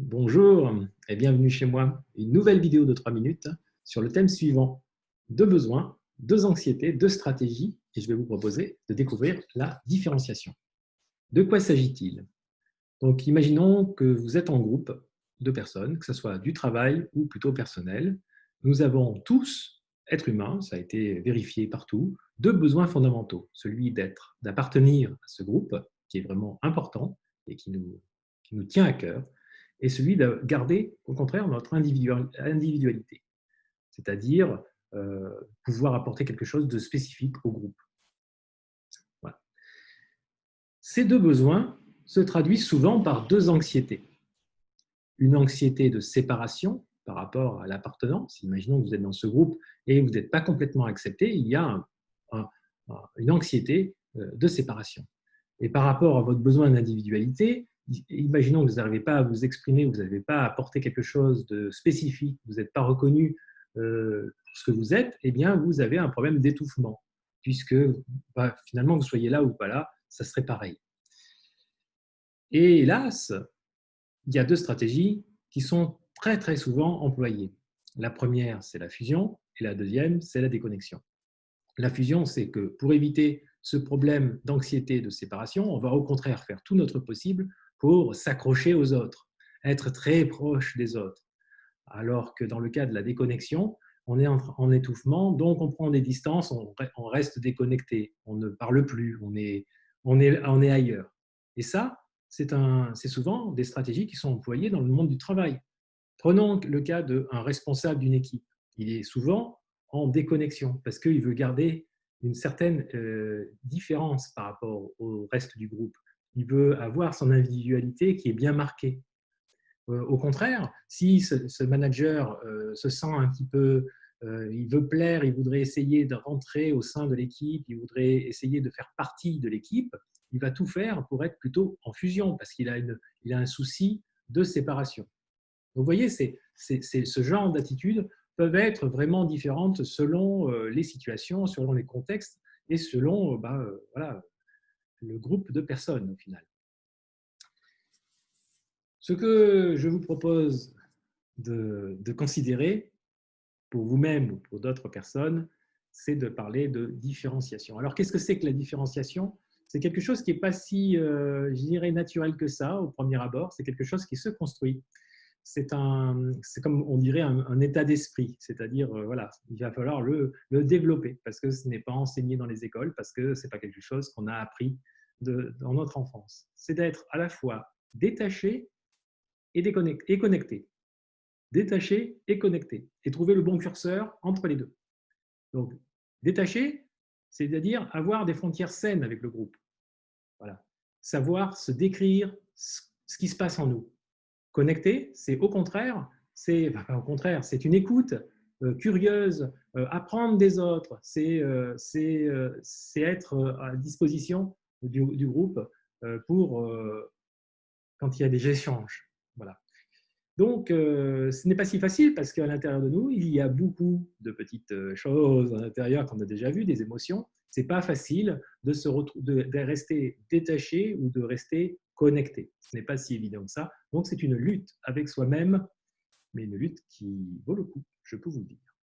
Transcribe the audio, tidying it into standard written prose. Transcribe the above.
Bonjour et bienvenue chez moi. Une nouvelle vidéo de 3 minutes sur le thème suivant. Deux besoins, deux anxiétés, deux stratégies et je vais vous proposer de découvrir la différenciation. De quoi s'agit-il? Donc imaginons que vous êtes en groupe de personnes, que ce soit du travail ou plutôt personnel. Nous avons tous, êtres humains, ça a été vérifié partout, deux besoins fondamentaux. Celui d'appartenir à ce groupe qui est vraiment important et qui nous tient à cœur, et celui de garder, au contraire, notre individualité, c'est-à-dire pouvoir apporter quelque chose de spécifique au groupe. Voilà. Ces deux besoins se traduisent souvent par deux anxiétés. Une anxiété de séparation par rapport à l'appartenance. Imaginons que vous êtes dans ce groupe et vous n'êtes pas complètement accepté, il y a une anxiété de séparation. Et par rapport à votre besoin d'individualité, imaginons que vous n'arrivez pas à vous exprimer, vous n'arrivez pas à apporter quelque chose de spécifique, vous n'êtes pas reconnu pour ce que vous êtes, eh bien, vous avez un problème d'étouffement, puisque finalement, que vous soyez là ou pas là, ça serait pareil. Et hélas, il y a deux stratégies qui sont très, très souvent employées. La première, c'est la fusion, et la deuxième, c'est la déconnexion. La fusion, c'est que pour éviter ce problème d'anxiété de séparation, on va au contraire faire tout notre possible pour s'accrocher aux autres, être très proche des autres. Alors que dans le cas de la déconnexion, on est en étouffement, donc on prend des distances, on reste déconnecté, on ne parle plus, on est ailleurs. Et ça, c'est souvent des stratégies qui sont employées dans le monde du travail. Prenons le cas d'un responsable d'une équipe. Il est souvent en déconnexion parce qu'il veut garder une certaine différence par rapport au reste du groupe. Il veut avoir son individualité qui est bien marquée. Au contraire, si ce manager se sent un petit peu, il veut plaire, il voudrait essayer de rentrer au sein de l'équipe, il voudrait essayer de faire partie de l'équipe, il va tout faire pour être plutôt en fusion parce qu'il a un souci de séparation. Donc, vous voyez, ce genre d'attitudes peuvent être vraiment différentes selon les situations, selon les contextes et selon voilà, le groupe de personnes au final. Ce que je vous propose de considérer pour vous-même ou pour d'autres personnes, c'est de parler de différenciation. Alors, qu'est-ce que c'est que la différenciation? C'est quelque chose qui n'est pas si, je dirais, naturel que ça au premier abord. C'est quelque chose qui se construit. C'est comme on dirait un état d'esprit, c'est-à-dire voilà, il va falloir le développer parce que ce n'est pas enseigné dans les écoles, parce que ce n'est pas quelque chose qu'on a appris dans notre enfance. C'est d'être à la fois détaché et connecté. Détaché et connecté. Et trouver le bon curseur entre les deux. Donc, détaché, c'est-à-dire avoir des frontières saines avec le groupe. Voilà. Savoir se décrire ce qui se passe en nous. Connecté, c'est au contraire, c'est une écoute curieuse, apprendre des autres, c'est être à disposition du groupe pour quand il y a des échanges. Voilà. Donc, ce n'est pas si facile parce qu'à l'intérieur de nous, il y a beaucoup de petites choses à l'intérieur qu'on a déjà vues, des émotions. Ce n'est pas facile de rester détaché ou de rester connecté. Ce n'est pas si évident que ça. Donc, c'est une lutte avec soi-même, mais une lutte qui vaut le coup, je peux vous le dire.